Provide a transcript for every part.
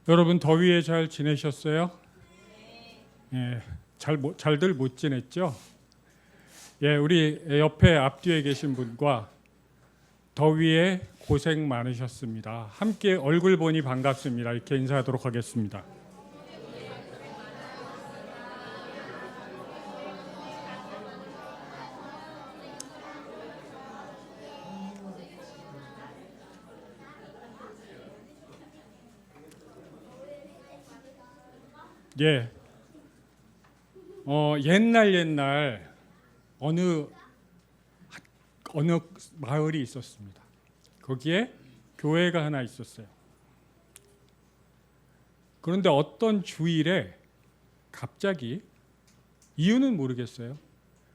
여러분 더위에 잘 지내셨어요? 예, 잘들 못 지냈죠? 예, 우리 옆에 앞뒤에 계신 분과 더위에 고생 많으셨습니다. 함께 얼굴 보니 반갑습니다. 이렇게 인사하도록 하겠습니다. 예, 옛날 어느 마을이 있었습니다. 거기에 교회가 하나 있었어요. 그런데 어떤 주일에 갑자기 이유는 모르겠어요.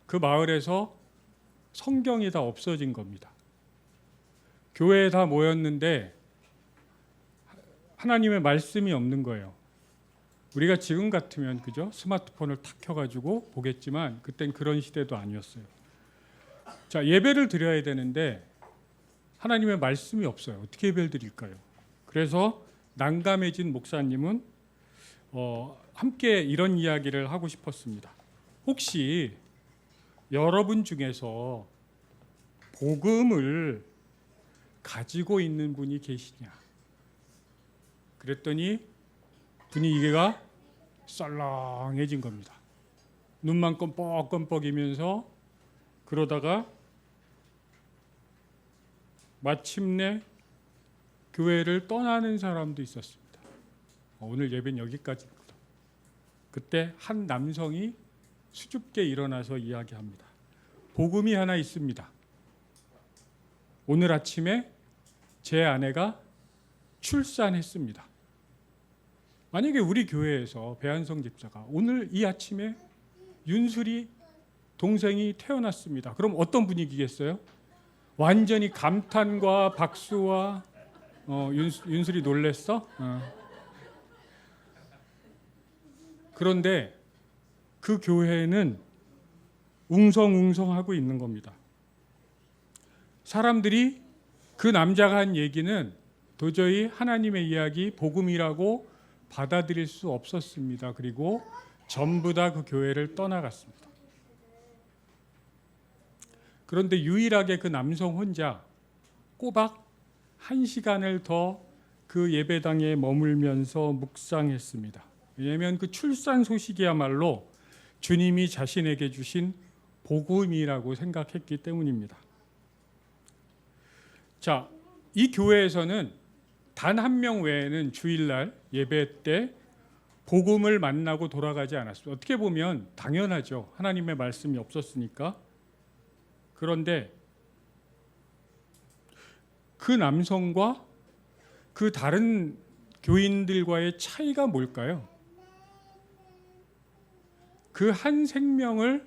그 마을에서 성경이 다 없어진 겁니다. 교회에 다 모였는데 하나님의 말씀이 없는 거예요. 우리가 지금 같으면 그죠? 스마트폰을 탁 켜가지고 보겠지만 그땐 그런 시대도 아니었어요. 자, 예배를 드려야 되는데 하나님의 말씀이 없어요. 어떻게 예배를 드릴까요? 그래서 난감해진 목사님은 함께 이런 이야기를 하고 싶었습니다. 혹시 여러분 중에서 복음을 가지고 있는 분이 계시냐? 그랬더니 분위기가 썰렁해진 겁니다. 눈만 껌뻑껌뻑이면서 그러다가 마침내 교회를 떠나는 사람도 있었습니다. 오늘 예배는 여기까지입니다. 그때 한 남성이 수줍게 일어나서 이야기합니다. 복음이 하나 있습니다. 오늘 아침에 제 아내가 출산했습니다. 만약에 우리 교회에서 배한성 집사가 오늘 이 아침에 윤술이 동생이 태어났습니다. 그럼 어떤 분위기겠어요? 완전히 감탄과 박수와 윤술이 놀랬어? 그런데 그 교회는 웅성웅성하고 있는 겁니다. 사람들이 그 남자가 한 얘기는 도저히 하나님의 이야기, 복음이라고 받아들일 수 없었습니다. 그리고 전부 다 그 교회를 떠나갔습니다. 그런데 유일하게 그 남성 혼자 꼬박 1시간을 더 그 예배당에 머물면서 묵상했습니다. 왜냐하면 그 출산 소식이야말로 주님이 자신에게 주신 복음이라고 생각했기 때문입니다. 자, 이 교회에서는 단 한 명 외에는 주일날 예배 때 복음을 만나고 돌아가지 않았습니다. 어떻게 보면 당연하죠. 하나님의 말씀이 없었으니까. 그런데 그 남성과 그 다른 교인들과의 차이가 뭘까요? 그 한 생명을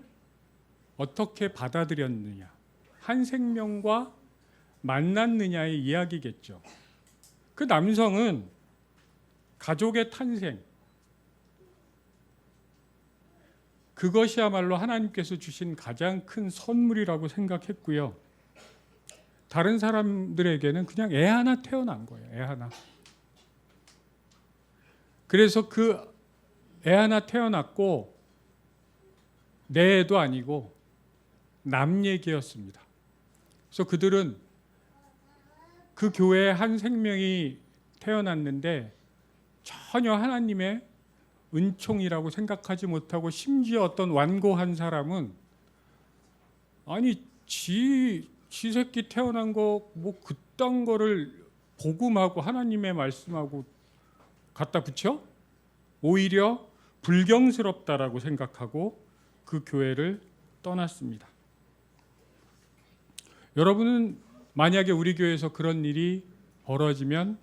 어떻게 받아들였느냐, 한 생명과 만났느냐의 이야기겠죠. 그 남성은 가족의 탄생, 그것이야말로 하나님께서 주신 가장 큰 선물이라고 생각했고요. 다른 사람들에게는 그냥 애 하나 태어난 거예요. 애 하나. 그래서 그 애 하나 태어났고 내 애도 아니고 남 얘기였습니다. 그래서 그들은 그 교회에 한 생명이 태어났는데 전혀 하나님의 은총이라고 생각하지 못하고 심지어 어떤 완고한 사람은 아니 지 새끼 태어난 거 뭐 그딴 거를 복음하고 하나님의 말씀하고 갖다 붙여? 오히려 불경스럽다라고 생각하고 그 교회를 떠났습니다. 여러분은 만약에 우리 교회에서 그런 일이 벌어지면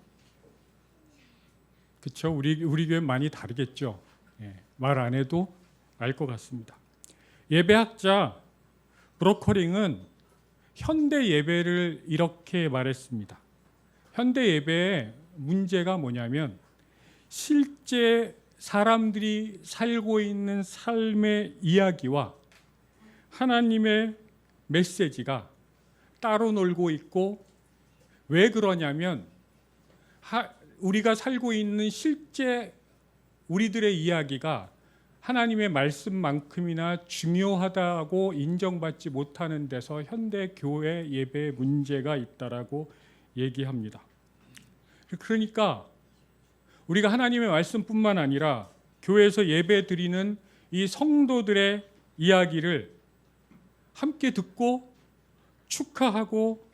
그렇죠? 우리 교회 많이 다르겠죠. 예, 말 안 해도 알 것 같습니다. 예배학자 브로커링은 현대 예배를 이렇게 말했습니다. 현대 예배의 문제가 뭐냐면 실제 사람들이 살고 있는 삶의 이야기와 하나님의 메시지가 따로 놀고 있고, 왜 그러냐면 우리가 살고 있는 실제 우리들의 이야기가 하나님의 말씀만큼이나 중요하다고 인정받지 못하는 데서 현대 교회 예배에 문제가 있다라고 얘기합니다. 그러니까 우리가 하나님의 말씀뿐만 아니라 교회에서 예배 드리는 이 성도들의 이야기를 함께 듣고 축하하고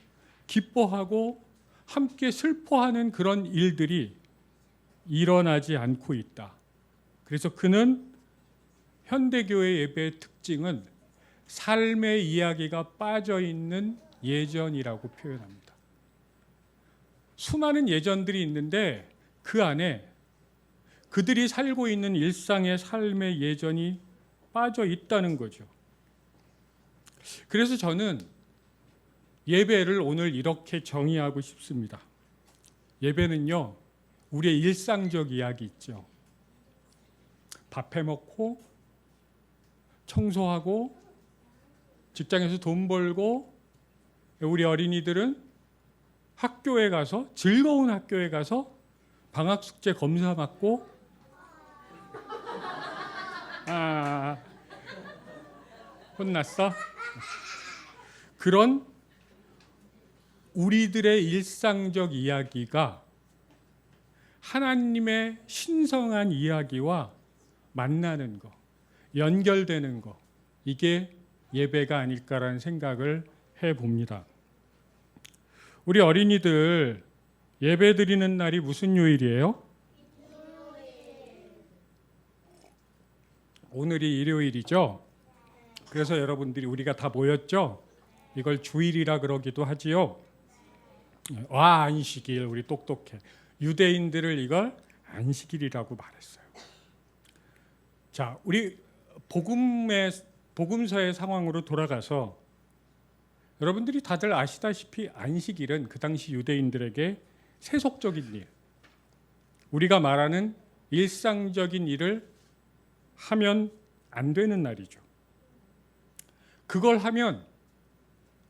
기뻐하고 함께 슬퍼하는 그런 일들이 일어나지 않고 있다. 그래서 그는 현대교회 예배의 특징은 삶의 이야기가 빠져있는 예전이라고 표현합니다. 수많은 예전들이 있는데 그 안에 그들이 살고 있는 일상의 삶의 예전이 빠져 있다는 거죠. 그래서 저는 예배를 오늘 이렇게 정의하고 싶습니다. 예배는요, 우리의 일상적 이야기 있죠. 밥 해먹고 청소하고 직장에서 돈 벌고 우리 어린이들은 학교에 가서 즐거운 학교에 가서 방학 숙제 검사 받고 혼났어? 그런 우리들의 일상적 이야기가 하나님의 신성한 이야기와 만나는 거, 연결되는 거, 이게 예배가 아닐까라는 생각을 해봅니다. 우리 어린이들 예배 드리는 날이 무슨 요일이에요? 오늘이 일요일이죠. 그래서 여러분들이 우리가 다 모였죠. 이걸 주일이라 그러기도 하지요. 와, 안식일, 우리 똑똑해. 유대인들을 이걸 안식일이라고 말했어요. 자, 우리 복음서의 상황으로 돌아가서 여러분들이 다들 아시다시피 안식일은 그 당시 유대인들에게 세속적인 일, 우리가 말하는 일상적인 일을 하면 안 되는 날이죠. 그걸 하면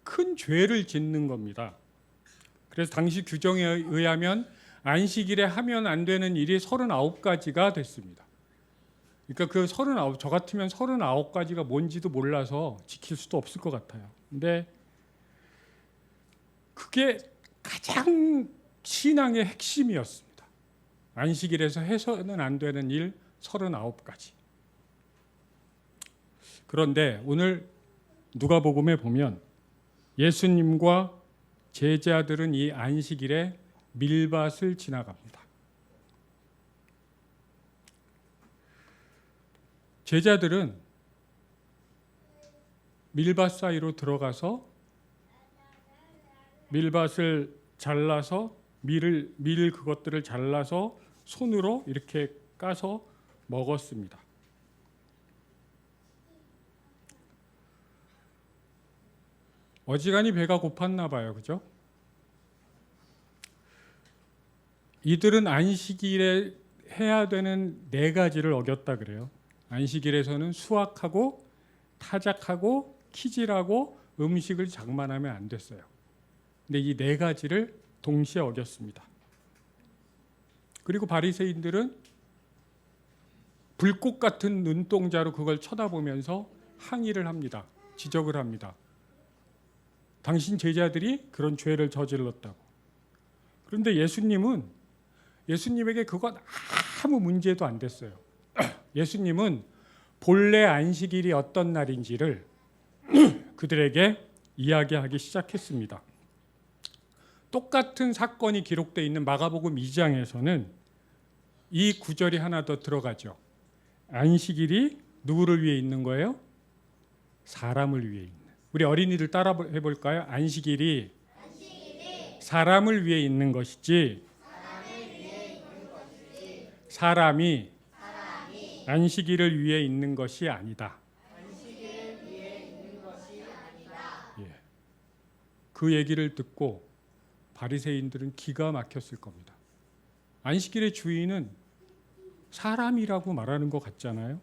큰 죄를 짓는 겁니다. 그래서 당시 규정에 의하면 안식일에 하면 안 되는 일이 39가지가 됐습니다. 그러니까 그 39, 저 같으면 39가지가 뭔지도 몰라서 지킬 수도 없을 것 같아요. 근데 그게 가장 신앙의 핵심이었습니다. 안식일에서 해서는 안 되는 일 39가지. 그런데 오늘 누가복음에 보면 예수님과 제자들은 이 안식일에 밀밭을 지나갑니다. 제자들은 밀밭 사이로 들어가서 밀밭을 잘라서 밀 그것들을 잘라서 손으로 이렇게 까서 먹었습니다. 어지간히 배가 고팠나 봐요. 그죠? 이들은 안식일에 해야 되는 4가지를 어겼다 그래요. 안식일에서는 수확하고 타작하고 키질하고 음식을 장만하면 안 됐어요. 근데 이 4가지를 동시에 어겼습니다. 그리고 바리새인들은 불꽃 같은 눈동자로 그걸 쳐다보면서 항의를 합니다. 지적을 합니다. 당신 제자들이 그런 죄를 저질렀다고. 그런데 예수님에게 그건 아무 문제도 안 됐어요. 예수님은 본래 안식일이 어떤 날인지를 그들에게 이야기하기 시작했습니다. 똑같은 사건이 기록되어 있는 마가복음 2장에서는 이 구절이 하나 더 들어가죠. 안식일이 누구를 위해 있는 거예요? 사람을 위해 있는. 우리 어린이들 따라 해볼까요? 안식일이 사람을 위해 있는 것이지 사람이 안식일을 위해 있는 것이 아니다. 예. 그 얘기를 듣고 바리새인들은 기가 막혔을 겁니다. 안식일의 주인은 사람이라고 말하는 것 같잖아요.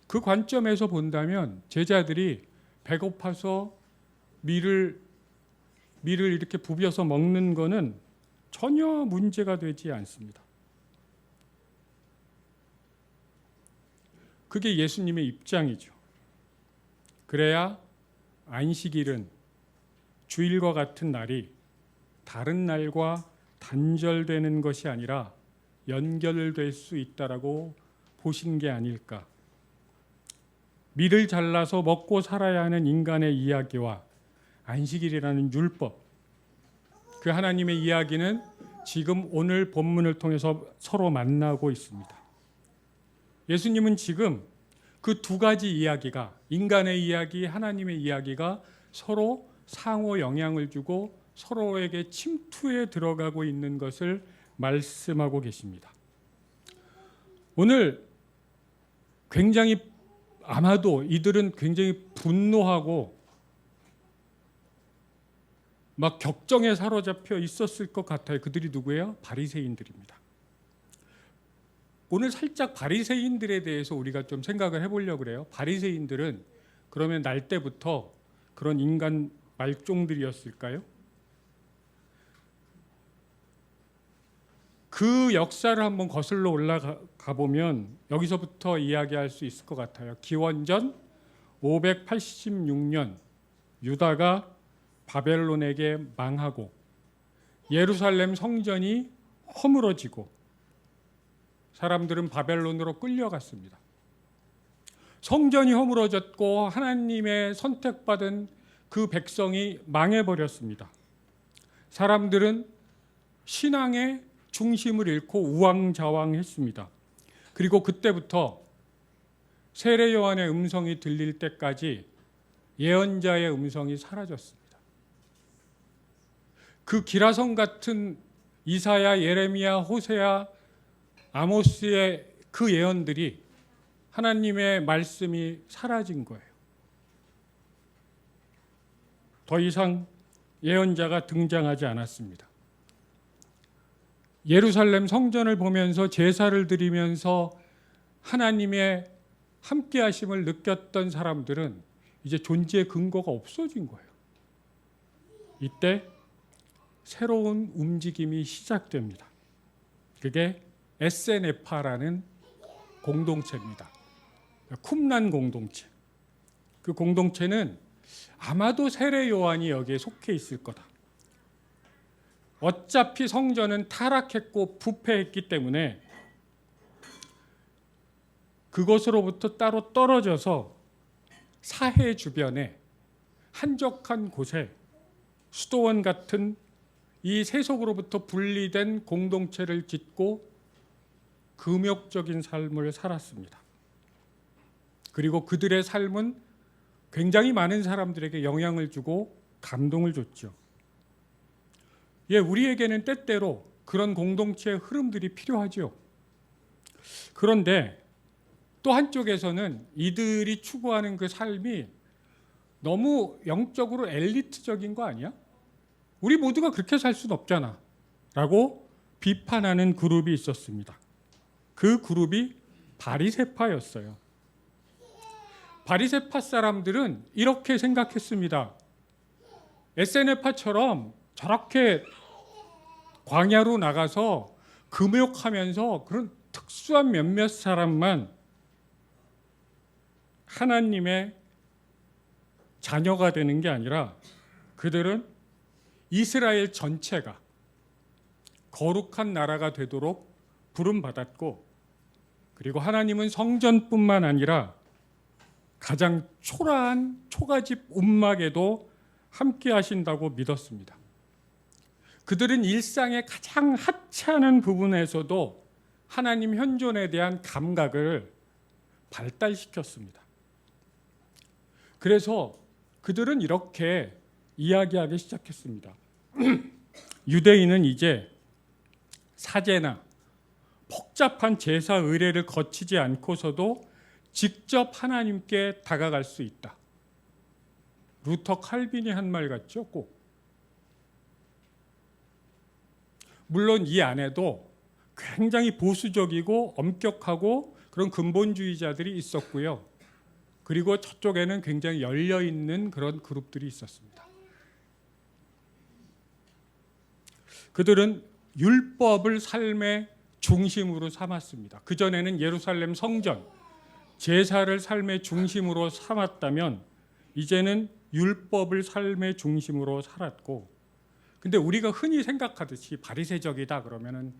그 관점에서 본다면 제자들이 배고파서 밀을 이렇게 부벼서 먹는 거는 전혀 문제가 되지 않습니다. 그게 예수님의 입장이죠. 그래야 안식일은 주일과 같은 날이 다른 날과 단절되는 것이 아니라 연결될 수 있다라고 보신 게 아닐까. 밀을 잘라서 먹고 살아야 하는 인간의 이야기와 안식일이라는 율법, 그 하나님의 이야기는 지금 오늘 본문을 통해서 서로 만나고 있습니다. 예수님은 지금 그 두 가지 이야기가, 인간의 이야기, 하나님의 이야기가 서로 상호 영향을 주고 서로에게 침투해 들어가고 있는 것을 말씀하고 계십니다. 오늘 굉장히 아마도 이들은 굉장히 분노하고 막 격정에 사로잡혀 있었을 것 같아요. 그들이 누구예요? 바리새인들입니다. 오늘 살짝 바리새인들에 대해서 우리가 좀 생각을 해보려고 그래요. 바리새인들은 그러면 날 때부터 그런 인간 말종들이었을까요? 그 역사를 한번 거슬러 올라가 보면 여기서부터 이야기할 수 있을 것 같아요. 기원전 586년 유다가 바벨론에게 망하고 예루살렘 성전이 허물어지고 사람들은 바벨론으로 끌려갔습니다. 성전이 허물어졌고 하나님의 선택받은 그 백성이 망해버렸습니다. 사람들은 신앙의 중심을 잃고 우왕좌왕했습니다. 그리고 그때부터 세례 요한의 음성이 들릴 때까지 예언자의 음성이 사라졌습니다. 그 기라성 같은 이사야, 예레미야, 호세아, 아모스의 그 예언들이 하나님의 말씀이 사라진 거예요. 더 이상 예언자가 등장하지 않았습니다. 예루살렘 성전을 보면서 제사를 드리면서 하나님의 함께 하심을 느꼈던 사람들은 이제 존재의 근거가 없어진 거예요. 이때 새로운 움직임이 시작됩니다. 그게 에세네파라는 공동체입니다. 쿰란 공동체. 그 공동체는 아마도 세례 요한이 여기에 속해 있을 거다. 어차피 성전은 타락했고 부패했기 때문에 그것으로부터 따로 떨어져서 사해 주변에 한적한 곳에 수도원 같은 이 세속으로부터 분리된 공동체를 짓고 금욕적인 삶을 살았습니다. 그리고 그들의 삶은 굉장히 많은 사람들에게 영향을 주고 감동을 줬죠. 예, 우리에게는 때때로 그런 공동체의 흐름들이 필요하죠. 그런데 또 한쪽에서는 이들이 추구하는 그 삶이 너무 영적으로 엘리트적인 거 아니야? 우리 모두가 그렇게 살 수는 없잖아 라고 비판하는 그룹이 있었습니다. 그 그룹이 바리새파였어요. 바리새파 사람들은 이렇게 생각했습니다. 에세네파처럼 저렇게 광야로 나가서 금욕하면서 그런 특수한 몇몇 사람만 하나님의 자녀가 되는 게 아니라 그들은 이스라엘 전체가 거룩한 나라가 되도록 부름받았고, 그리고 하나님은 성전뿐만 아니라 가장 초라한 초가집 움막에도 함께 하신다고 믿었습니다. 그들은 일상의 가장 하찮은 부분에서도 하나님 현존에 대한 감각을 발달시켰습니다. 그래서 그들은 이렇게 이야기하기 시작했습니다. 유대인은 이제 사제나 복잡한 제사 의례를 거치지 않고서도 직접 하나님께 다가갈 수 있다. 루터 칼빈이 한 말 같죠? 꼭. 물론 이 안에도 굉장히 보수적이고 엄격하고 그런 근본주의자들이 있었고요. 그리고 저쪽에는 굉장히 열려있는 그런 그룹들이 있었습니다. 그들은 율법을 삶의 중심으로 삼았습니다. 그전에는 예루살렘 성전, 제사를 삶의 중심으로 삼았다면 이제는 율법을 삶의 중심으로 살았고, 근데 우리가 흔히 생각하듯이 바리새적이다 그러면은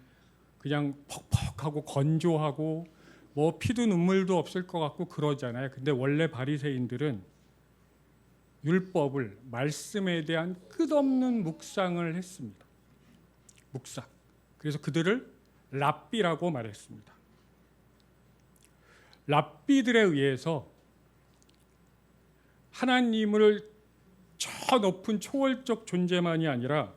그냥 퍽퍽하고 건조하고 뭐 피도 눈물도 없을 것 같고 그러잖아요. 근데 원래 바리새인들은 율법을, 말씀에 대한 끝없는 묵상을 했습니다. 묵상. 그래서 그들을 랍비라고 말했습니다. 랍비들에 의해서 하나님을 저 높은 초월적 존재만이 아니라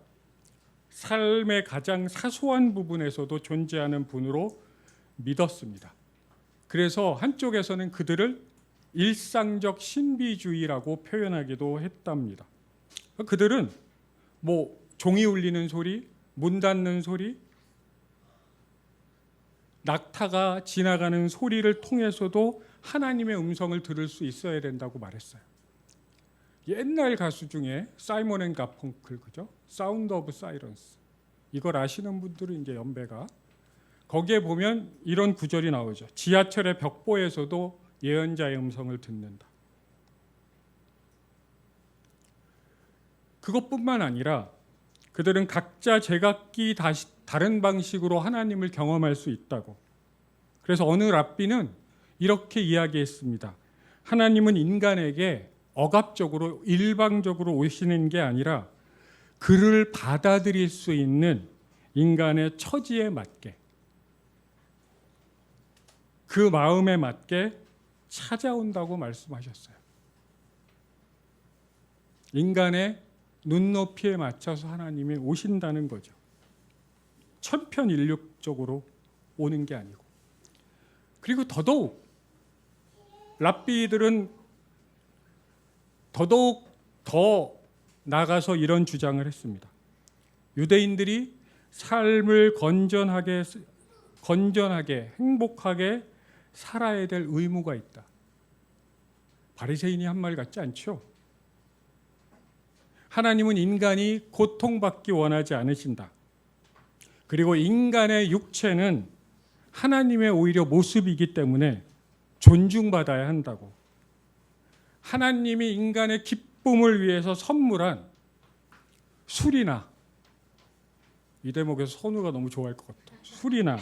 삶의 가장 사소한 부분에서도 존재하는 분으로 믿었습니다. 그래서 한쪽에서는 그들을 일상적 신비주의라고 표현하기도 했답니다. 그들은 뭐 종이 울리는 소리, 문 닫는 소리, 낙타가 지나가는 소리를 통해서도 하나님의 음성을 들을 수 있어야 된다고 말했어요. 옛날 가수 중에 사이먼 앤 가펑클, 그죠? 사운드 오브 사이런스. 이걸 아시는 분들은 이제 연배가, 거기에 보면 이런 구절이 나오죠. 지하철의 벽보에서도 예언자의 음성을 듣는다. 그것뿐만 아니라 그들은 각자 제각기 다른 방식으로 하나님을 경험할 수 있다고. 그래서 어느 랍비는 이렇게 이야기했습니다. 하나님은 인간에게 억압적으로 일방적으로 오시는 게 아니라 그를 받아들일 수 있는 인간의 처지에 맞게, 그 마음에 맞게 찾아온다고 말씀하셨어요. 인간의 눈높이에 맞춰서 하나님이 오신다는 거죠. 천편일률적으로 오는 게 아니고. 그리고 더더욱 랍비들은 더더욱 더 나가서 이런 주장을 했습니다. 유대인들이 삶을 건전하게 행복하게 살아야 될 의무가 있다. 바리새인이 한 말 같지 않죠? 하나님은 인간이 고통받기 원하지 않으신다. 그리고 인간의 육체는 하나님의 오히려 모습이기 때문에 존중받아야 한다고. 하나님이 인간의 기쁨을 위해서 선물한 술이나, 이 대목에서 선우가 너무 좋아할 것 같아. 술이나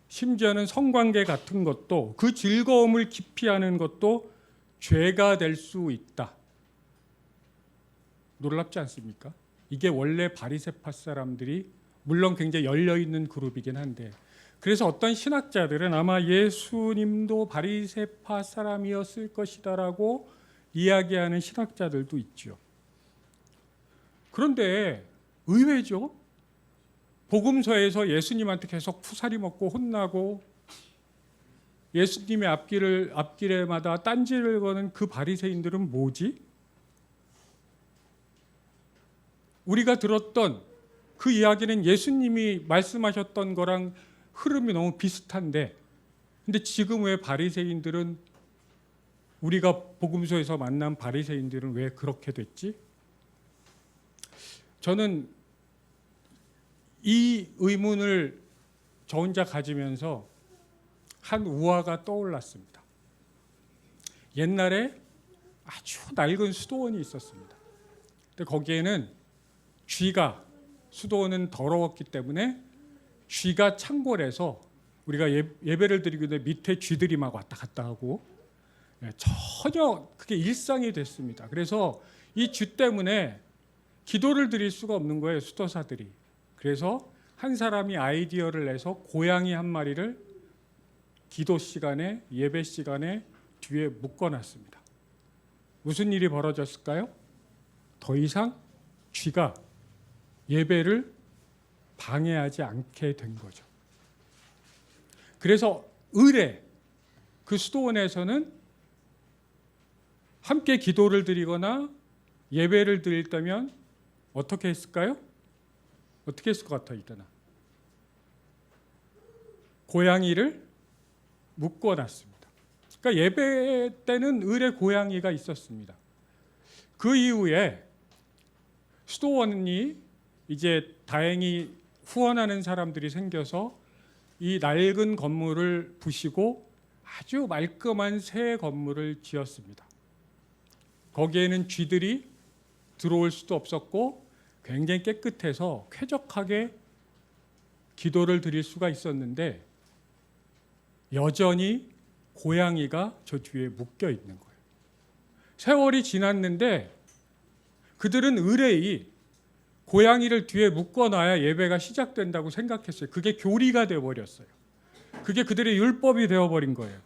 심지어는 성관계 같은 것도, 그 즐거움을 기피하는 것도 죄가 될 수 있다. 놀랍지 않습니까? 이게 원래 바리새파 사람들이, 물론 굉장히 열려있는 그룹이긴 한데, 그래서 어떤 신학자들은 아마 예수님도 바리새파 사람이었을 것이다라고 이야기하는 신학자들도 있죠. 그런데 의외죠. 복음서에서 예수님한테 계속 푸사리 먹고 혼나고 예수님의 앞길에마다 딴지를 거는 그 바리새인들은 뭐지? 우리가 들었던 그 이야기는 예수님이 말씀하셨던 거랑 흐름이 너무 비슷한데, 근데 지금 왜 바리새인들은, 우리가 복음서에서 만난 바리새인들은 왜 그렇게 됐지? 저는 이 의문을 저 혼자 가지면서 한 우화가 떠올랐습니다. 옛날에 아주 낡은 수도원이 있었습니다. 근데 거기에는 쥐가, 수도원은 더러웠기 때문에 쥐가 창궐해서, 우리가 예배를 드리고 있는데 밑에 쥐들이 막 왔다 갔다 하고, 전혀 그게 일상이 됐습니다. 그래서 이 쥐 때문에 기도를 드릴 수가 없는 거예요, 수도사들이. 그래서 한 사람이 아이디어를 내서 고양이 한 마리를 기도 시간에, 예배 시간에 뒤에 묶어놨습니다. 무슨 일이 벌어졌을까요? 더 이상 쥐가 예배를 방해하지 않게 된 거죠. 그래서 의례, 그 수도원에서는 함께 기도를 드리거나 예배를 드릴 때면 어떻게 했을까요? 어떻게 했을 것 같아요, 이때는? 고양이를 묶어놨습니다. 그러니까 예배 때는 의례 고양이가 있었습니다. 그 이후에 수도원이 이제 다행히 후원하는 사람들이 생겨서 이 낡은 건물을 부시고 아주 말끔한 새 건물을 지었습니다. 거기에는 쥐들이 들어올 수도 없었고 굉장히 깨끗해서 쾌적하게 기도를 드릴 수가 있었는데 여전히 고양이가 저 뒤에 묶여 있는 거예요. 세월이 지났는데 그들은 의뢰이 고양이를 뒤에 묶어놔야 예배가 시작된다고 생각했어요. 그게 교리가 되어버렸어요. 그게 그들의 율법이 되어버린 거예요.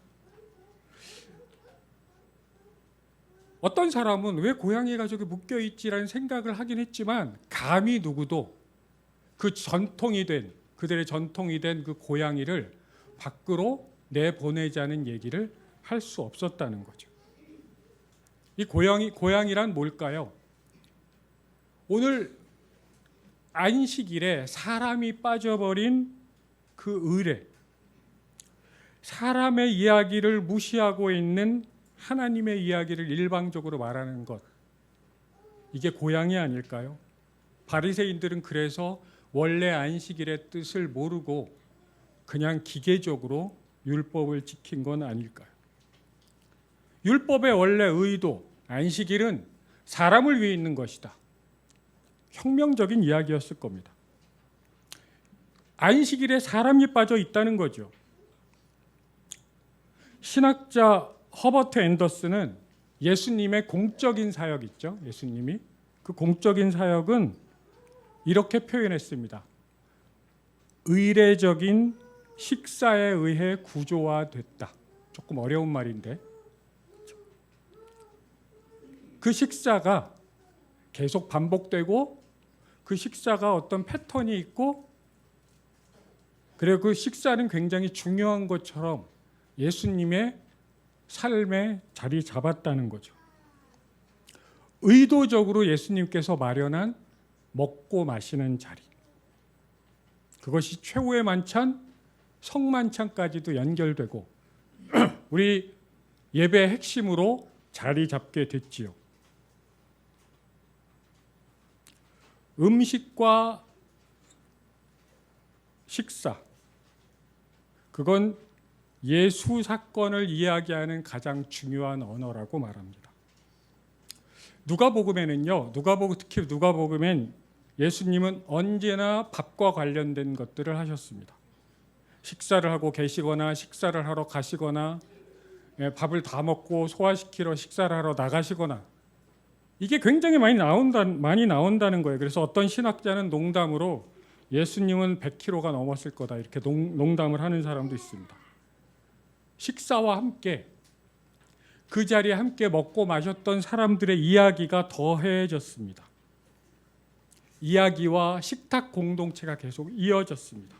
어떤 사람은 왜 고양이가 저기 묶여있지라는 생각을 하긴 했지만 감히 누구도 그 전통이 된 그들의 전통이 된 그 고양이를 밖으로 내보내자는 얘기를 할 수 없었다는 거죠. 이 고양이란 뭘까요? 오늘 안식일에 사람이 빠져버린 그 의례, 사람의 이야기를 무시하고 있는 하나님의 이야기를 일방적으로 말하는 것, 이게 고양이 아닐까요? 바리새인들은 그래서 원래 안식일의 뜻을 모르고 그냥 기계적으로 율법을 지킨 건 아닐까요? 율법의 원래 의도, 안식일은 사람을 위해 있는 것이다. 혁명적인 이야기였을 겁니다. 안식일에 사람이 빠져 있다는 거죠. 신학자 허버트 앤더슨은 예수님의 공적인 사역 있죠. 예수님이 그 공적인 사역은 이렇게 표현했습니다. 의례적인 식사에 의해 구조화됐다. 조금 어려운 말인데 그 식사가 계속 반복되고 그 식사가 어떤 패턴이 있고 그리고 그 식사는 굉장히 중요한 것처럼 예수님의 삶에 자리 잡았다는 거죠. 의도적으로 예수님께서 마련한 먹고 마시는 자리, 그것이 최후의 만찬, 성만찬까지도 연결되고 우리 예배의 핵심으로 자리 잡게 됐지요. 음식과 식사, 그건 예수 사건을 이야기하는 가장 중요한 언어라고 말합니다. 누가복음에는요, 특히 누가복음엔 예수님은 언제나 밥과 관련된 것들을 하셨습니다. 식사를 하고 계시거나 식사를 하러 가시거나 밥을 다 먹고 소화시키러 식사를 하러 나가시거나 이게 굉장히 많이 나온다는 거예요. 그래서 어떤 신학자는 농담으로 예수님은 100kg가 넘었을 거다 이렇게 농담을 하는 사람도 있습니다. 식사와 함께 그 자리에 함께 먹고 마셨던 사람들의 이야기가 더해졌습니다. 이야기와 식탁 공동체가 계속 이어졌습니다.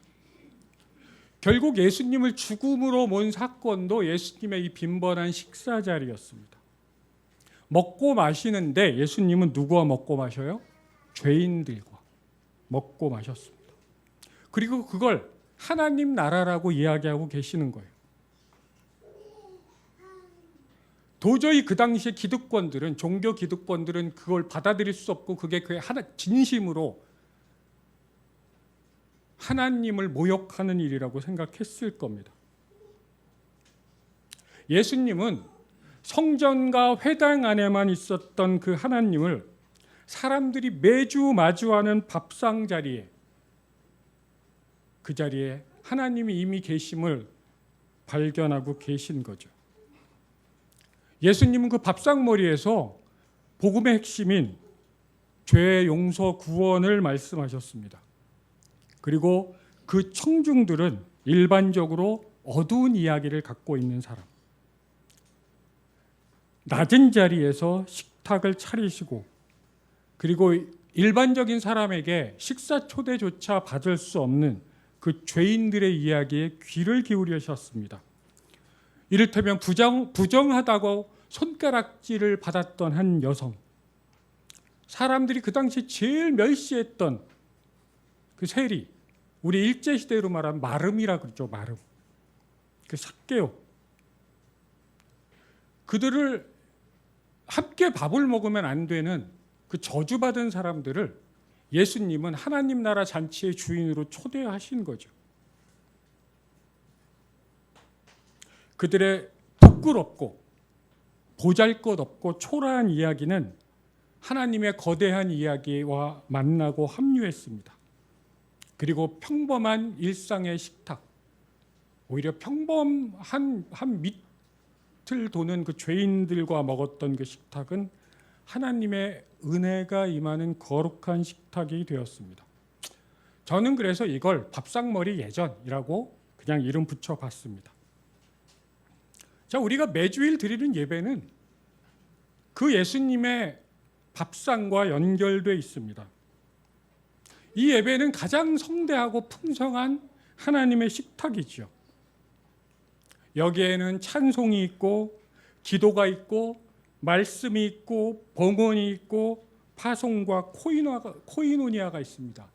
결국 예수님을 죽음으로 모은 사건도 예수님의 이 빈번한 식사 자리였습니다. 먹고 마시는데 예수님은 누구와 먹고 마셔요? 죄인들과 먹고 마셨습니다. 그리고 그걸 하나님 나라라고 이야기하고 계시는 거예요. 도저히 그 당시에 기득권들은, 종교 기득권들은 그걸 받아들일 수 없고 그게 그 진심으로 하나님을 모욕하는 일이라고 생각했을 겁니다. 예수님은 성전과 회당 안에만 있었던 그 하나님을 사람들이 매주 마주하는 밥상 자리에, 그 자리에 하나님이 이미 계심을 발견하고 계신 거죠. 예수님은 그 밥상머리에서 복음의 핵심인 죄의 용서 구원을 말씀하셨습니다. 그리고 그 청중들은 일반적으로 어두운 이야기를 갖고 있는 사람, 낮은 자리에서 식탁을 차리시고 그리고 일반적인 사람에게 식사 초대조차 받을 수 없는 그 죄인들의 이야기에 귀를 기울이셨습니다. 이를테면 부정하다고 손가락질을 받았던 한 여성, 사람들이 그 당시 제일 멸시했던 그 세리, 우리 일제시대로 말하면 마름이라 그러죠. 마름, 그 삭개오, 그들을 함께 밥을 먹으면 안 되는 그 저주받은 사람들을 예수님은 하나님 나라 잔치의 주인으로 초대하신 거죠. 그들의 부끄럽고 보잘것없고 초라한 이야기는 하나님의 거대한 이야기와 만나고 합류했습니다. 그리고 평범한 일상의 식탁, 오히려 평범한 한 밑을 도는 그 죄인들과 먹었던 그 식탁은 하나님의 은혜가 임하는 거룩한 식탁이 되었습니다. 저는 그래서 이걸 밥상머리 예전이라고 그냥 이름 붙여봤습니다. 자, 우리가 매주일 드리는 예배는 그 예수님의 밥상과 연결되어 있습니다. 이 예배는 가장 성대하고 풍성한 하나님의 식탁이죠. 여기에는 찬송이 있고 기도가 있고 말씀이 있고 봉헌이 있고 파송과 코이노니아가 있습니다.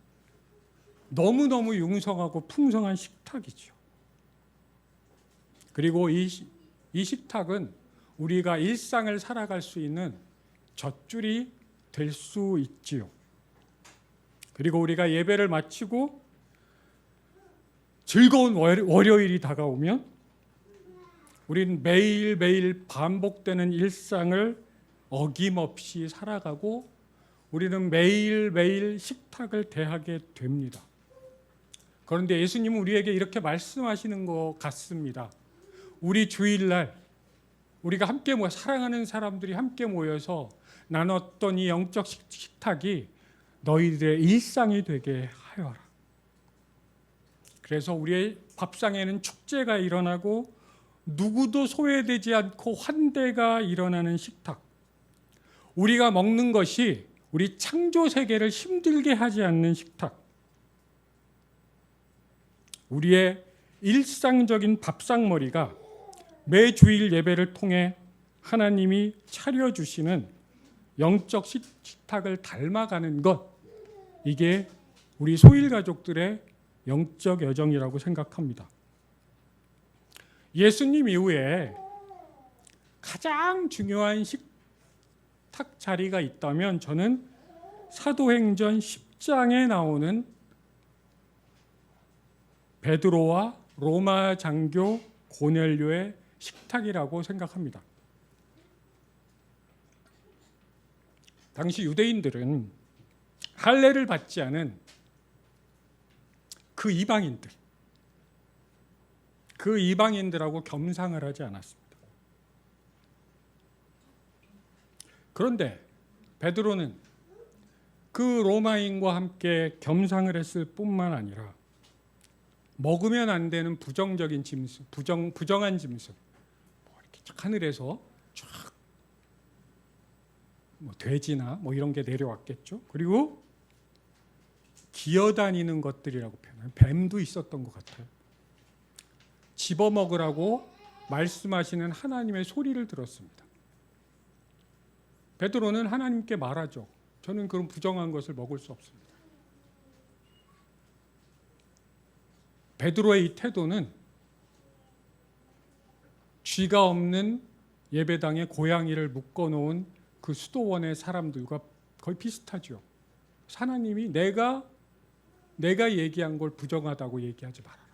너무너무 융성하고 풍성한 식탁이죠. 그리고 이 식탁은 우리가 일상을 살아갈 수 있는 젖줄이 될 수 있지요. 그리고 우리가 예배를 마치고 즐거운 월요일이 다가오면 우리는 매일매일 반복되는 일상을 어김없이 살아가고 우리는 매일매일 식탁을 대하게 됩니다. 그런데 예수님은 우리에게 이렇게 말씀하시는 것 같습니다. 우리 주일날 우리가 함께 사랑하는 사람들이 함께 모여서 나눴던 이 영적 식탁이 너희들의 일상이 되게 하여라. 그래서 우리의 밥상에는 축제가 일어나고 누구도 소외되지 않고 환대가 일어나는 식탁. 우리가 먹는 것이 우리 창조 세계를 힘들게 하지 않는 식탁. 우리의 일상적인 밥상머리가 매주일 예배를 통해 하나님이 차려주시는 영적 식탁을 닮아가는 것, 이게 우리 소일 가족들의 영적 여정이라고 생각합니다. 예수님 이후에 가장 중요한 식탁 자리가 있다면 저는 사도행전 10장에 나오는 베드로와 로마 장교 고넬료의 식탁이라고 생각합니다. 당시 유대인들은 할례를 받지 않은 그 이방인들하고 겸상을 하지 않았습니다. 그런데 베드로는 그 로마인과 함께 겸상을 했을 뿐만 아니라 먹으면 안 되는 부정적인 짐승, 부정한 짐승, 이렇게 하늘에서 쫙 돼지나 이런 게 내려왔겠죠. 그리고 기어다니는 것들이라고 표현해요. 뱀도 있었던 것 같아요. 집어먹으라고 말씀하시는 하나님의 소리를 들었습니다. 베드로는 하나님께 말하죠. 저는 그런 부정한 것을 먹을 수 없습니다. 베드로의 이 태도는 쥐가 없는 예배당에 고양이를 묶어놓은 그 수도원의 사람들과 거의 비슷하죠. 하나님이 내가 얘기한 걸 부정하다고 얘기하지 말아라.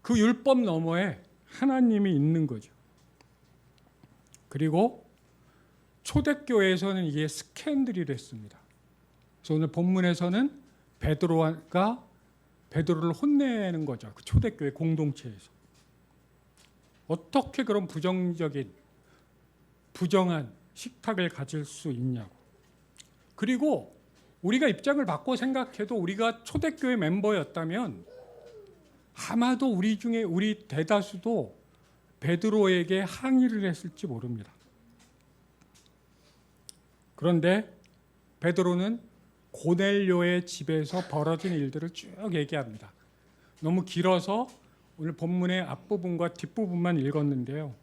그 율법 너머에 하나님이 있는 거죠. 그리고 초대교회에서는 이게 스캔들이 됐습니다. 그래서 오늘 본문에서는 베드로가 베드로를 혼내는 거죠. 그 초대교회 공동체에서. 어떻게 그런 부정한 식탁을 가질 수 있냐고. 그리고 우리가 입장을 바꿔 생각해도 우리가 초대교회 멤버였다면 아마도 우리 중에 우리 대다수도 베드로에게 항의를 했을지 모릅니다. 그런데 베드로는 고넬료의 집에서 벌어진 일들을 쭉 얘기합니다. 너무 길어서 오늘 본문의 앞부분과 뒷부분만 읽었는데요.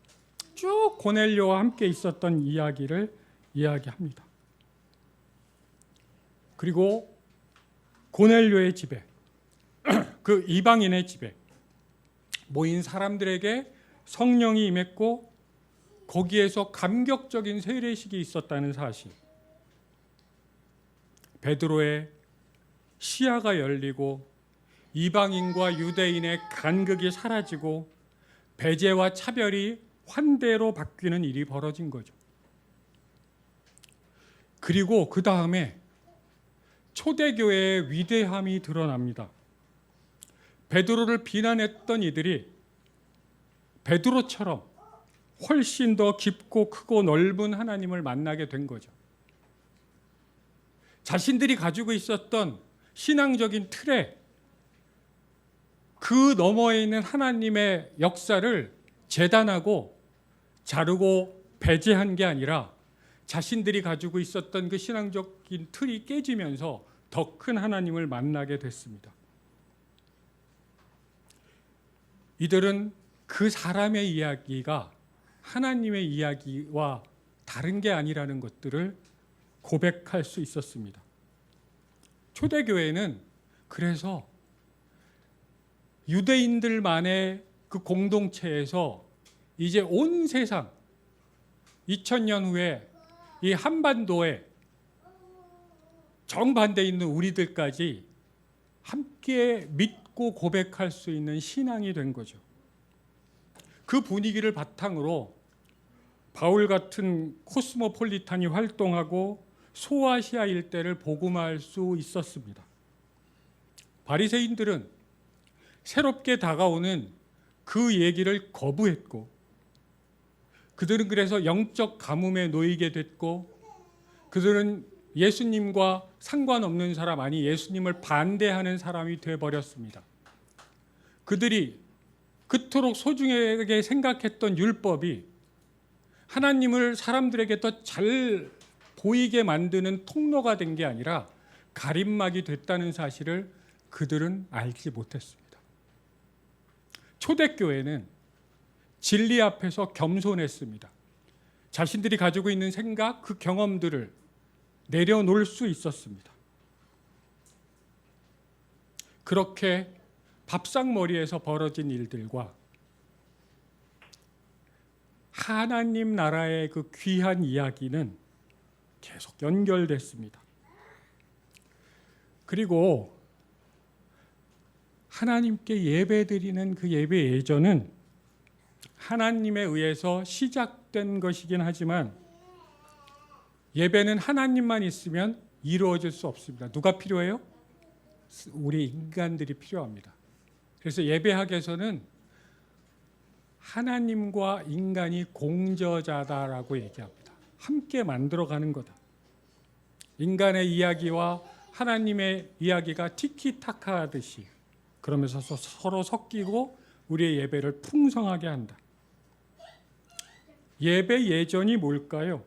쭉 고넬료와 함께 있었던 이야기를 이야기합니다. 그리고 고넬료의 집에 그 이방인의 집에 모인 사람들에게 성령이 임했고 거기에서 감격적인 세례식이 있었다는 사실. 베드로의 시야가 열리고 이방인과 유대인의 간극이 사라지고 배제와 차별이 환대로 바뀌는 일이 벌어진 거죠. 그리고 그 다음에 초대교회의 위대함이 드러납니다. 베드로를 비난했던 이들이 베드로처럼 훨씬 더 깊고 크고 넓은 하나님을 만나게 된 거죠. 자신들이 가지고 있었던 신앙적인 틀에 그 너머에 있는 하나님의 역사를 재단하고 자르고 배제한 게 아니라 자신들이 가지고 있었던 그 신앙적인 틀이 깨지면서 더 큰 하나님을 만나게 됐습니다. 이들은 그 사람의 이야기가 하나님의 이야기와 다른 게 아니라는 것들을 고백할 수 있었습니다. 초대교회는 그래서 유대인들만의 그 공동체에서 이제 온 세상 2000년 후에 이 한반도에 정반대에 있는 우리들까지 함께 믿고 고백할 수 있는 신앙이 된 거죠. 그 분위기를 바탕으로 바울 같은 코스모폴리탄이 활동하고 소아시아 일대를 복음화할 수 있었습니다. 바리새인들은 새롭게 다가오는 그 얘기를 거부했고 그들은 그래서 영적 가뭄에 놓이게 됐고 그들은 예수님과 상관없는 사람, 아니 예수님을 반대하는 사람이 되어버렸습니다. 그들이 그토록 소중하게 생각했던 율법이 하나님을 사람들에게 더 잘 보이게 만드는 통로가 된 게 아니라 가림막이 됐다는 사실을 그들은 알지 못했습니다. 초대교회는 진리 앞에서 겸손했습니다. 자신들이 가지고 있는 생각, 그 경험들을 내려놓을 수 있었습니다. 그렇게 밥상머리에서 벌어진 일들과 하나님 나라의 그 귀한 이야기는 계속 연결됐습니다. 그리고 하나님께 예배드리는 그 예배 예전은 하나님에 의해서 시작된 것이긴 하지만 예배는 하나님만 있으면 이루어질 수 없습니다. 누가 필요해요? 우리 인간들이 필요합니다. 그래서 예배학에서는 하나님과 인간이 공저자다라고 얘기합니다. 함께 만들어가는 거다. 인간의 이야기와 하나님의 이야기가 티키타카 하듯이 그러면서 서로 섞이고 우리의 예배를 풍성하게 한다. 예배 예전이 뭘까요?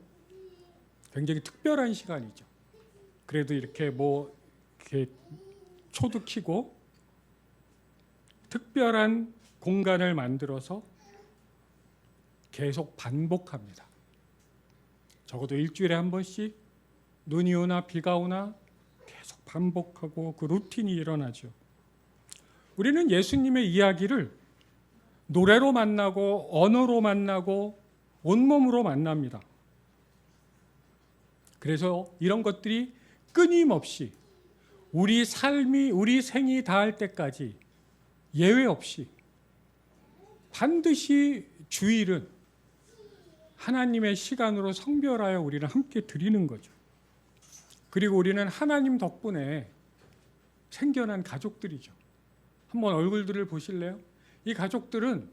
굉장히 특별한 시간이죠. 그래도 이렇게 이렇게 초도 켜고 특별한 공간을 만들어서 계속 반복합니다. 적어도 일주일에 한 번씩 눈이 오나 비가 오나 계속 반복하고 그 루틴이 일어나죠. 우리는 예수님의 이야기를 노래로 만나고 언어로 만나고 온몸으로 만납니다. 그래서 이런 것들이 끊임없이 우리 삶이 우리 생이 닿을 때까지 예외 없이 반드시 주일은 하나님의 시간으로 성별하여 우리를 함께 드리는 거죠. 그리고 우리는 하나님 덕분에 생겨난 가족들이죠. 한번 얼굴들을 보실래요? 이 가족들은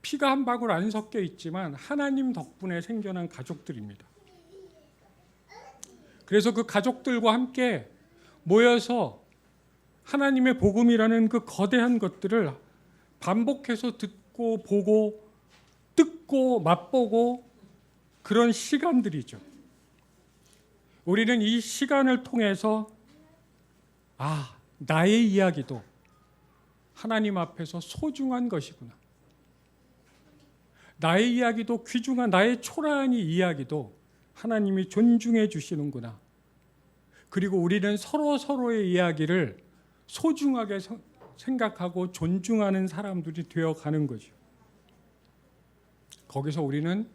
피가 한 방울 안 섞여 있지만 하나님 덕분에 생겨난 가족들입니다. 그래서 그 가족들과 함께 모여서 하나님의 복음이라는 그 거대한 것들을 반복해서 듣고 보고 뜯고 맛보고 그런 시간들이죠. 우리는 이 시간을 통해서 나의 이야기도 하나님 앞에서 소중한 것이구나. 나의 이야기도 귀중한 나의 초라한 이야기도 하나님이 존중해 주시는구나. 그리고 우리는 서로의 이야기를 소중하게 생각하고 존중하는 사람들이 되어가는 거죠. 거기서 우리는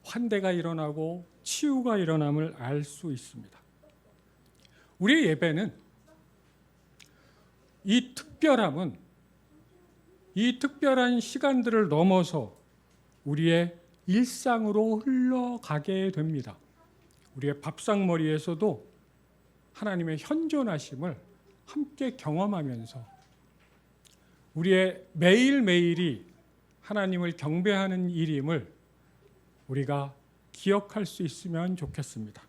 환대가 일어나고 치유가 일어남을 알 수 있습니다. 우리의 예배는 이 특별함은 이 특별한 시간들을 넘어서 우리의 일상으로 흘러가게 됩니다. 우리의 밥상머리에서도 하나님의 현존하심을 함께 경험하면서 우리의 매일매일이 하나님을 경배하는 일임을 우리가 기억할 수 있으면 좋겠습니다.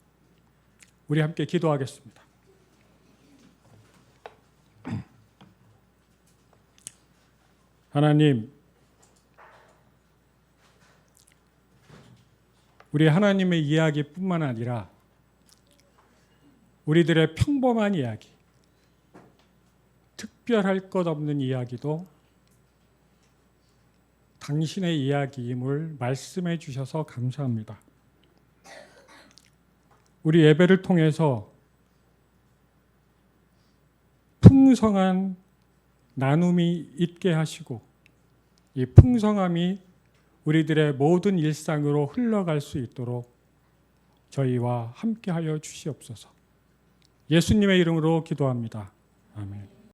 우리 함께 기도하겠습니다. 하나님, 우리 하나님의 이야기뿐만 아니라 우리들의 평범한 이야기, 특별할 것 없는 이야기도 당신의 이야기임을 말씀해 주셔서 감사합니다. 우리 예배를 통해서 풍성한 나눔이 있게 하시고 이 풍성함이 우리들의 모든 일상으로 흘러갈 수 있도록 저희와 함께하여 주시옵소서. 예수님의 이름으로 기도합니다. 아멘.